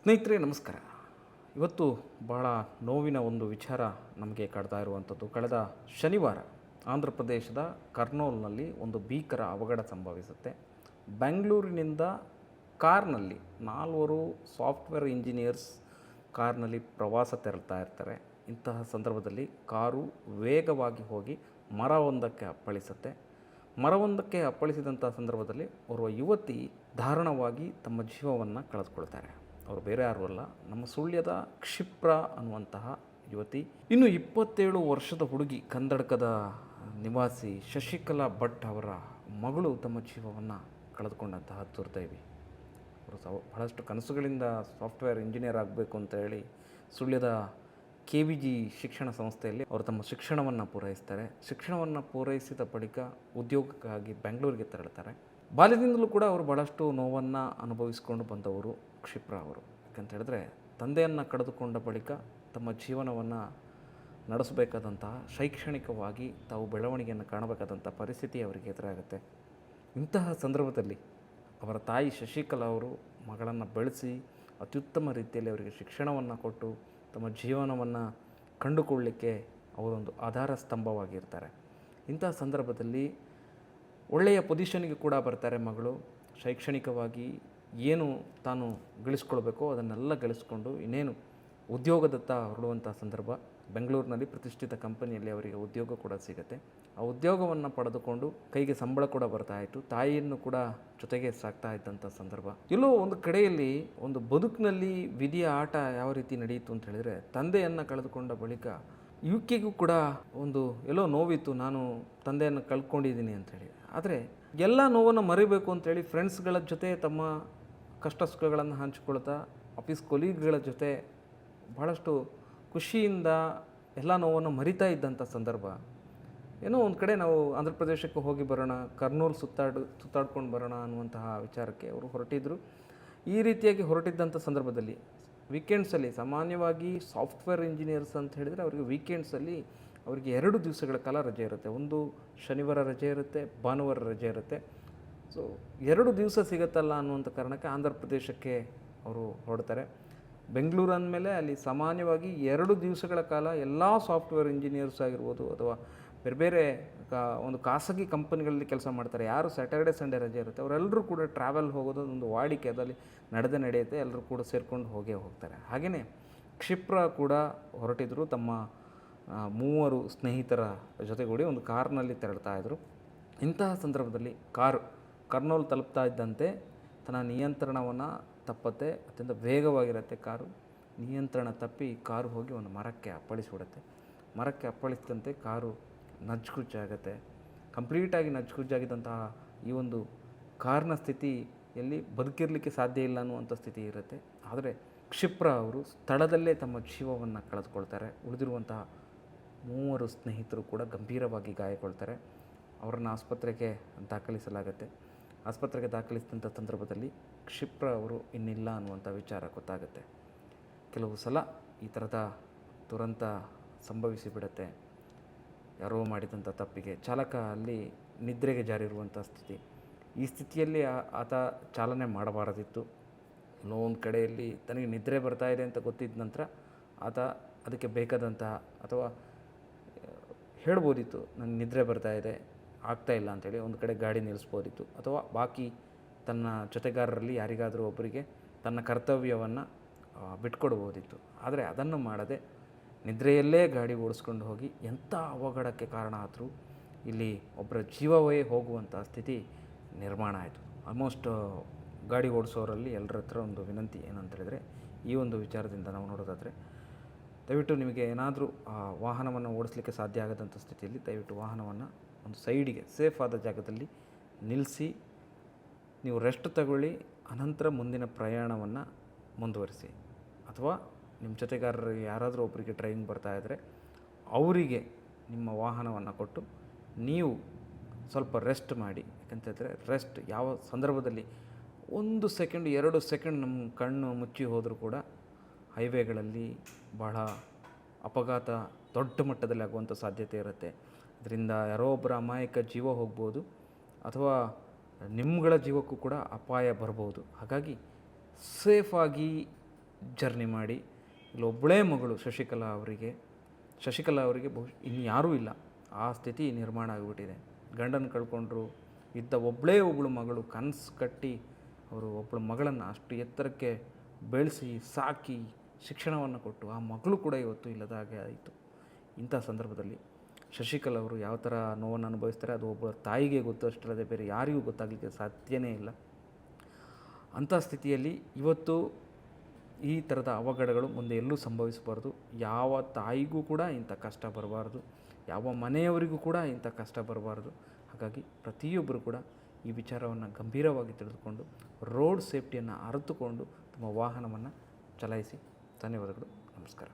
ಸ್ನೇಹಿತರೆ ನಮಸ್ಕಾರ. ಇವತ್ತು ಬಹಳ ನೋವಿನ ಒಂದು ವಿಚಾರ ನಮಗೆ ಕಾಡ್ತಾ ಇರುವಂಥದ್ದು. ಕಳೆದ ಶನಿವಾರ ಆಂಧ್ರ ಪ್ರದೇಶದ ಕರ್ನೂಲ್ನಲ್ಲಿ ಒಂದು ಭೀಕರ ಅವಘಡ ಸಂಭವಿಸುತ್ತೆ. ಬೆಂಗಳೂರಿನಿಂದ ಕಾರ್ನಲ್ಲಿ 4 ಸಾಫ್ಟ್ವೇರ್ ಇಂಜಿನಿಯರ್ಸ್ ಕಾರ್ನಲ್ಲಿ ಪ್ರವಾಸ ತೆರಳ್ತಾ ಇರ್ತಾರೆ. ಇಂತಹ ಸಂದರ್ಭದಲ್ಲಿ ಕಾರು ವೇಗವಾಗಿ ಹೋಗಿ ಮರವೊಂದಕ್ಕೆ ಅಪ್ಪಳಿಸುತ್ತೆ. ಮರವೊಂದಕ್ಕೆ ಅಪ್ಪಳಿಸಿದಂಥ ಸಂದರ್ಭದಲ್ಲಿ ಓರ್ವ ಯುವತಿ ದಾರುಣವಾಗಿ ತಮ್ಮ ಜೀವವನ್ನು ಕಳೆದುಕೊಳ್ತಾರೆ. ಅವರು ಬೇರೆ ಯಾರೂ ಅಲ್ಲ, ನಮ್ಮ ಸುಳ್ಯದ ಕ್ಷಿಪ್ರ ಅನ್ನುವಂತಹ ಯುವತಿ. ಇನ್ನು 27 ವರ್ಷದ ಹುಡುಗಿ, ಕನ್ನಡಕದ ನಿವಾಸಿ ಶಶಿಕಲಾ ಭಟ್ ಅವರ ಮಗಳು ತಮ್ಮ ಜೀವವನ್ನು ಕಳೆದುಕೊಂಡಂತಹ ದುರ್ದೈವಿ. ಅವರು ಬಹಳಷ್ಟು ಕನಸುಗಳಿಂದ ಸಾಫ್ಟ್ವೇರ್ ಇಂಜಿನಿಯರ್ ಆಗಬೇಕು ಅಂತ ಹೇಳಿ ಸುಳ್ಯದ KVG ಶಿಕ್ಷಣ ಸಂಸ್ಥೆಯಲ್ಲಿ ಅವರು ತಮ್ಮ ಶಿಕ್ಷಣವನ್ನು ಪೂರೈಸ್ತಾರೆ. ಶಿಕ್ಷಣವನ್ನು ಪೂರೈಸಿದ ಬಳಿಕ ಉದ್ಯೋಗಕ್ಕಾಗಿ ಬೆಂಗಳೂರಿಗೆ ತೆರಳುತ್ತಾರೆ. ಬಾಲ್ಯದಿಂದಲೂ ಕೂಡ ಅವರು ಭಾಳಷ್ಟು ನೋವನ್ನು ಅನುಭವಿಸಿಕೊಂಡು ಬಂದವರು ಕ್ಷಿಪ್ರ ಅವರು. ಯಾಕಂತ ಹೇಳಿದ್ರೆ ತಂದೆಯನ್ನು ಕಳೆದುಕೊಂಡ ಬಳಿಕ ತಮ್ಮ ಜೀವನವನ್ನು ನಡೆಸಬೇಕಾದಂತಹ, ಶೈಕ್ಷಣಿಕವಾಗಿ ತಾವು ಬೆಳವಣಿಗೆಯನ್ನು ಕಾಣಬೇಕಾದಂಥ ಪರಿಸ್ಥಿತಿ ಅವರಿಗೆ ಎದುರಾಗುತ್ತೆ. ಇಂತಹ ಸಂದರ್ಭದಲ್ಲಿ ಅವರ ತಾಯಿ ಶಶಿಕಲಾ ಅವರು ಮಗಳನ್ನು ಬೆಳೆಸಿ ಅತ್ಯುತ್ತಮ ರೀತಿಯಲ್ಲಿ ಅವರಿಗೆ ಶಿಕ್ಷಣವನ್ನು ಕೊಟ್ಟು ತಮ್ಮ ಜೀವನವನ್ನು ಕಂಡುಕೊಳ್ಳಲಿಕ್ಕೆ ಅವರೊಂದು ಆಧಾರ ಸ್ತಂಭವಾಗಿರ್ತಾರೆ. ಇಂತಹ ಸಂದರ್ಭದಲ್ಲಿ ಒಳ್ಳೆಯ ಪೊಸಿಷನ್ಗೆ ಕೂಡ ಬರ್ತಾರೆ ಮಗಳು. ಶೈಕ್ಷಣಿಕವಾಗಿ ಏನು ತಾನು ಗಳಿಸ್ಕೊಳ್ಬೇಕೋ ಅದನ್ನೆಲ್ಲ ಗಳಿಸ್ಕೊಂಡು ಇನ್ನೇನು ಉದ್ಯೋಗದತ್ತ ಹೊರಡುವಂಥ ಸಂದರ್ಭ. ಬೆಂಗಳೂರಿನಲ್ಲಿ ಪ್ರತಿಷ್ಠಿತ ಕಂಪನಿಯಲ್ಲಿ ಅವರಿಗೆ ಉದ್ಯೋಗ ಕೂಡ ಸಿಗುತ್ತೆ. ಆ ಉದ್ಯೋಗವನ್ನು ಪಡೆದುಕೊಂಡು ಕೈಗೆ ಸಂಬಳ ಕೂಡ ಬರ್ತಾಯಿತ್ತು. ತಾಯಿಯನ್ನು ಕೂಡ ಜೊತೆಗೆ ಸಾಕ್ತಾ ಇದ್ದಂಥ ಸಂದರ್ಭ. ಎಲ್ಲೋ ಒಂದು ಕಡೆಯಲ್ಲಿ ಒಂದು ಬದುಕಿನಲ್ಲಿ ವಿಧಿಯ ಆಟ ಯಾವ ರೀತಿ ನಡೆಯಿತು ಅಂತ ಹೇಳಿದರೆ, ತಂದೆಯನ್ನು ಕಳೆದುಕೊಂಡ ಬಳಿಕ ಯುಕೆಗೂ ಕೂಡ ಒಂದು ಎಲ್ಲೋ ನೋವಿತ್ತು, ನಾನು ತಂದೆಯನ್ನು ಕಳ್ಕೊಂಡಿದ್ದೀನಿ ಅಂಥೇಳಿ. ಆದರೆ ಎಲ್ಲ ನೋವನ್ನು ಮರಿಬೇಕು ಅಂಥೇಳಿ ಫ್ರೆಂಡ್ಸ್ಗಳ ಜೊತೆ ತಮ್ಮ ಕಷ್ಟ ಸುಖಗಳನ್ನು ಹಂಚಿಕೊಳ್ತಾ, ಆಫೀಸ್ ಕೊಲೀಗ್ಗಳ ಜೊತೆ ಭಾಳಷ್ಟು ಖುಷಿಯಿಂದ ಎಲ್ಲ ನೋವನ್ನು ಮರಿತಾ ಇದ್ದಂಥ ಸಂದರ್ಭ. ಏನೋ ಒಂದು ಕಡೆ ನಾವು ಆಂಧ್ರ ಪ್ರದೇಶಕ್ಕೆ ಹೋಗಿ ಬರೋಣ, ಕರ್ನೂಲ್ ಸುತ್ತಾಡ್ಕೊಂಡು ಬರೋಣ ಅನ್ನುವಂತಹ ವಿಚಾರಕ್ಕೆ ಅವರು ಹೊರಟಿದ್ದರು. ಈ ರೀತಿಯಾಗಿ ಹೊರಟಿದ್ದಂಥ ಸಂದರ್ಭದಲ್ಲಿ ವೀಕೆಂಡ್ಸಲ್ಲಿ, ಸಾಮಾನ್ಯವಾಗಿ ಸಾಫ್ಟ್ವೇರ್ ಇಂಜಿನಿಯರ್ಸ್ ಅಂತ ಹೇಳಿದರೆ ಅವರಿಗೆ ವೀಕೆಂಡ್ಸಲ್ಲಿ ಅವರಿಗೆ 2 ದಿವಸಗಳ ಕಾಲ ರಜೆ ಇರುತ್ತೆ. ಒಂದು ಶನಿವಾರ ರಜೆ ಇರುತ್ತೆ, ಭಾನುವಾರ ರಜೆ ಇರುತ್ತೆ. ಸೊ 2 ದಿವಸ ಸಿಗುತ್ತಲ್ಲ ಅನ್ನುವಂಥ ಕಾರಣಕ್ಕೆ ಆಂಧ್ರ ಪ್ರದೇಶಕ್ಕೆ ಅವರು ಹೊರಡ್ತಾರೆ. ಬೆಂಗಳೂರು ಅಂದಮೇಲೆ ಅಲ್ಲಿ ಸಾಮಾನ್ಯವಾಗಿ 2 ದಿವಸಗಳ ಕಾಲ ಎಲ್ಲ ಸಾಫ್ಟ್ವೇರ್ ಇಂಜಿನಿಯರ್ಸ್ ಆಗಿರ್ಬೋದು ಅಥವಾ ಬೇರೆ ಬೇರೆ ಒಂದು ಖಾಸಗಿ ಕಂಪನಿಗಳಲ್ಲಿ ಕೆಲಸ ಮಾಡ್ತಾರೆ, ಯಾರು ಸ್ಯಾಟರ್ಡೆ ಸಂಡೇ ರಜೆ ಇರುತ್ತೆ ಅವರೆಲ್ಲರೂ ಕೂಡ ಟ್ರಾವೆಲ್ ಹೋಗೋದು ಒಂದು ವಾಡಿಕೆ, ಅದರಲ್ಲಿ ನಡೆಯುತ್ತೆ. ಎಲ್ಲರೂ ಕೂಡ ಸೇರ್ಕೊಂಡು ಹೋಗ್ತಾರೆ. ಹಾಗೆಯೇ ಕ್ಷಿಪ್ರ ಕೂಡ ಹೊರಟಿದ್ರು. ತಮ್ಮ 3 ಸ್ನೇಹಿತರ ಜೊತೆಗೂಡಿ ಒಂದು ಕಾರ್ನಲ್ಲಿ ತೆರಳ್ತಾ ಇದ್ದರು. ಇಂತಹ ಸಂದರ್ಭದಲ್ಲಿ ಕರ್ನೂಲ್ ತಲುಪ್ತಾ ಇದ್ದಂತೆ ತನ್ನ ನಿಯಂತ್ರಣವನ್ನು ತಪ್ಪತ್ತೆ. ಅತ್ಯಂತ ವೇಗವಾಗಿರುತ್ತೆ ಕಾರು. ನಿಯಂತ್ರಣ ತಪ್ಪಿ ಕಾರು ಹೋಗಿ ಒಂದು ಮರಕ್ಕೆ ಅಪ್ಪಳಿಸಿಬಿಡುತ್ತೆ. ಮರಕ್ಕೆ ಅಪ್ಪಳಿಸಿದಂತೆ ಕಾರು ನಜ್ಜುಗುಜ್ಜಾಗುತ್ತೆ. ಕಂಪ್ಲೀಟಾಗಿ ನಜ್ಜುಗುಜ್ಜಾಗಿದ್ದಂತಹ ಈ ಒಂದು ಕಾರ್ನ ಸ್ಥಿತಿಯಲ್ಲಿ ಬದುಕಿರಲಿಕ್ಕೆ ಸಾಧ್ಯ ಇಲ್ಲ ಅನ್ನುವಂಥ ಸ್ಥಿತಿ ಇರುತ್ತೆ. ಆದರೆ ಕ್ಷಿಪ್ರ ಅವರು ಸ್ಥಳದಲ್ಲೇ ತಮ್ಮ ಜೀವವನ್ನು ಕಳೆದುಕೊಳ್ತಾರೆ. ಉಳಿದಿರುವಂತಹ 3 ಸ್ನೇಹಿತರು ಕೂಡ ಗಂಭೀರವಾಗಿ ಗಾಯಗೊಳ್ತಾರೆ. ಅವರನ್ನು ಆಸ್ಪತ್ರೆಗೆ ದಾಖಲಿಸಲಾಗುತ್ತೆ. ಆಸ್ಪತ್ರೆಗೆ ದಾಖಲಿಸಿದಂಥ ಸಂದರ್ಭದಲ್ಲಿ ಕ್ಷಿಪ್ರ ಅವರು ಇನ್ನಿಲ್ಲ ಅನ್ನುವಂಥ ವಿಚಾರ ಗೊತ್ತಾಗುತ್ತೆ. ಕೆಲವು ಸಲ ಈ ಥರದ ದುರಂತ ಸಂಭವಿಸಿಬಿಡುತ್ತೆ. ಯಾರೋ ಮಾಡಿದಂಥ ತಪ್ಪಿಗೆ ಚಾಲಕ ಅಲ್ಲಿ ನಿದ್ರೆಗೆ ಜಾರಿರುವಂಥ ಸ್ಥಿತಿ. ಈ ಸ್ಥಿತಿಯಲ್ಲಿ ಆತ ಚಾಲನೆ ಮಾಡಬಾರದಿತ್ತು. ಎಲ್ಲೋ ಒಂದು ಕಡೆಯಲ್ಲಿ ತನಗೆ ನಿದ್ರೆ ಬರ್ತಾ ಇದೆ ಅಂತ ಗೊತ್ತಿದ್ದ ನಂತರ ಆತ ಅದಕ್ಕೆ ಬೇಕಾದಂತಹ, ಅಥವಾ ಹೇಳ್ಬೋದಿತ್ತು ನನಗೆ ನಿದ್ರೆ ಬರ್ತಾ ಇದೆ, ಆಗ್ತಾ ಇಲ್ಲ ಅಂಥೇಳಿ ಒಂದು ಕಡೆ ಗಾಡಿ ನಿಲ್ಲಿಸ್ಬೋದಿತ್ತು, ಅಥವಾ ಬಾಕಿ ತನ್ನ ಜೊತೆಗಾರರಲ್ಲಿ ಯಾರಿಗಾದರೂ ಒಬ್ಬರಿಗೆ ತನ್ನ ಕರ್ತವ್ಯವನ್ನು ಬಿಟ್ಕೊಡ್ಬೋದಿತ್ತು. ಆದರೆ ಅದನ್ನು ಮಾಡದೆ ನಿದ್ರೆಯಲ್ಲೇ ಗಾಡಿ ಓಡಿಸ್ಕೊಂಡು ಹೋಗಿ ಎಂಥ ಅವಘಡಕ್ಕೆ ಕಾರಣ ಆದರೂ ಇಲ್ಲಿ ಒಬ್ಬರ ಜೀವವೇ ಹೋಗುವಂಥ ಸ್ಥಿತಿ ನಿರ್ಮಾಣ ಆಯಿತು. ಆಲ್ಮೋಸ್ಟ್ ಗಾಡಿ ಓಡಿಸೋರಲ್ಲಿ ಎಲ್ಲರ ಹತ್ರ ಒಂದು ವಿನಂತಿ ಏನಂತ ಹೇಳಿದರೆ, ಈ ಒಂದು ವಿಚಾರದಿಂದ ನಾವು ನೋಡೋದಾದರೆ, ದಯವಿಟ್ಟು ನಿಮಗೆ ಏನಾದರೂ ವಾಹನವನ್ನು ಓಡಿಸ್ಲಿಕ್ಕೆ ಸಾಧ್ಯ ಆಗದಂಥ ಸ್ಥಿತಿಯಲ್ಲಿ ದಯವಿಟ್ಟು ವಾಹನವನ್ನು ಒಂದು ಸೈಡಿಗೆ ಸೇಫ್ ಆದ ಜಾಗದಲ್ಲಿ ನಿಲ್ಲಿಸಿ ನೀವು ರೆಸ್ಟ್ ತಗೊಳ್ಳಿ. ಅನಂತರ ಮುಂದಿನ ಪ್ರಯಾಣವನ್ನು ಮುಂದುವರಿಸಿ. ಅಥವಾ ನಿಮ್ಮ ಜೊತೆಗಾರರಿಗೆ ಯಾರಾದರೂ ಒಬ್ಬರಿಗೆ ಟ್ರೈನಿಂಗ್ ಬರ್ತಾಯಿದ್ರೆ ಅವರಿಗೆ ನಿಮ್ಮ ವಾಹನವನ್ನು ಕೊಟ್ಟು ನೀವು ಸ್ವಲ್ಪ ರೆಸ್ಟ್ ಮಾಡಿ. ಯಾಕಂತಂದರೆ ರೆಸ್ಟ್ ಯಾವ ಸಂದರ್ಭದಲ್ಲಿ 1 ಸೆಕೆಂಡ್ 2 ಸೆಕೆಂಡ್ ನಮ್ಮ ಕಣ್ಣು ಮುಚ್ಚಿ ಹೋದರೂ ಕೂಡ ಹೈವೇಗಳಲ್ಲಿ ಬಹಳ ಅಪಘಾತ ದೊಡ್ಡ ಮಟ್ಟದಲ್ಲಿ ಆಗುವಂಥ ಸಾಧ್ಯತೆ ಇರುತ್ತೆ. ಇದರಿಂದ ಯಾರೋ ಒಬ್ಬರ ಅಮಾಯಕ ಜೀವ ಹೋಗ್ಬೋದು, ಅಥವಾ ನಿಮ್ಮಗಳ ಜೀವಕ್ಕೂ ಕೂಡ ಅಪಾಯ ಬರ್ಬೋದು. ಹಾಗಾಗಿ ಸೇಫಾಗಿ ಜರ್ನಿ ಮಾಡಿ ಇಲ್ಲೊಬ್ಬಳೇ ಮಗಳು ಶಶಿಕಲಾ ಅವರಿಗೆ ಇನ್ಯಾರೂ ಇಲ್ಲ, ಆ ಸ್ಥಿತಿ ನಿರ್ಮಾಣ ಆಗಿಬಿಟ್ಟಿದೆ. ಗಂಡನ ಕಳ್ಕೊಂಡ್ರು, ಇದ್ದ ಒಬ್ಬಳು ಮಗಳು ಕನಸು ಕಟ್ಟಿ ಅವರು ಒಬ್ಬಳು ಮಗಳನ್ನು ಅಷ್ಟು ಎತ್ತರಕ್ಕೆ ಬೆಳೆಸಿ ಸಾಕಿ ಶಿಕ್ಷಣವನ್ನು ಕೊಟ್ಟು ಆ ಮಗಳು ಕೂಡ ಇವತ್ತು ಇಲ್ಲದ ಹಾಗೆ ಆಯಿತು. ಇಂಥ ಸಂದರ್ಭದಲ್ಲಿ ಶಶಿಕಲಾ ಅವರು ಯಾವ ಥರ ನೋವನ್ನು ಅನುಭವಿಸ್ತಾರೆ ಅದು ಒಬ್ಬ ತಾಯಿಗೆ ಗೊತ್ತು, ಅಷ್ಟಲ್ಲದೆ ಬೇರೆ ಯಾರಿಗೂ ಗೊತ್ತಾಗಲಿಕ್ಕೆ ಸಾಧ್ಯವೇ ಇಲ್ಲ. ಅಂಥ ಸ್ಥಿತಿಯಲ್ಲಿ ಇವತ್ತು ಈ ಥರದ ಅವಘಡಗಳು ಮುಂದೆ ಎಲ್ಲೂ ಸಂಭವಿಸಬಾರ್ದು. ಯಾವ ತಾಯಿಗೂ ಕೂಡ ಇಂಥ ಕಷ್ಟ ಬರಬಾರ್ದು, ಯಾವ ಮನೆಯವರಿಗೂ ಕೂಡ ಇಂಥ ಕಷ್ಟ ಬರಬಾರ್ದು. ಹಾಗಾಗಿ ಪ್ರತಿಯೊಬ್ಬರು ಕೂಡ ಈ ವಿಚಾರವನ್ನು ಗಂಭೀರವಾಗಿ ತಿಳಿದುಕೊಂಡು ರೋಡ್ ಸೇಫ್ಟಿಯನ್ನು ಅರಿತುಕೊಂಡು ತಮ್ಮ ವಾಹನವನ್ನು ಚಲಾಯಿಸಿ. ಧನ್ಯವಾದಗಳು. ನಮಸ್ಕಾರ.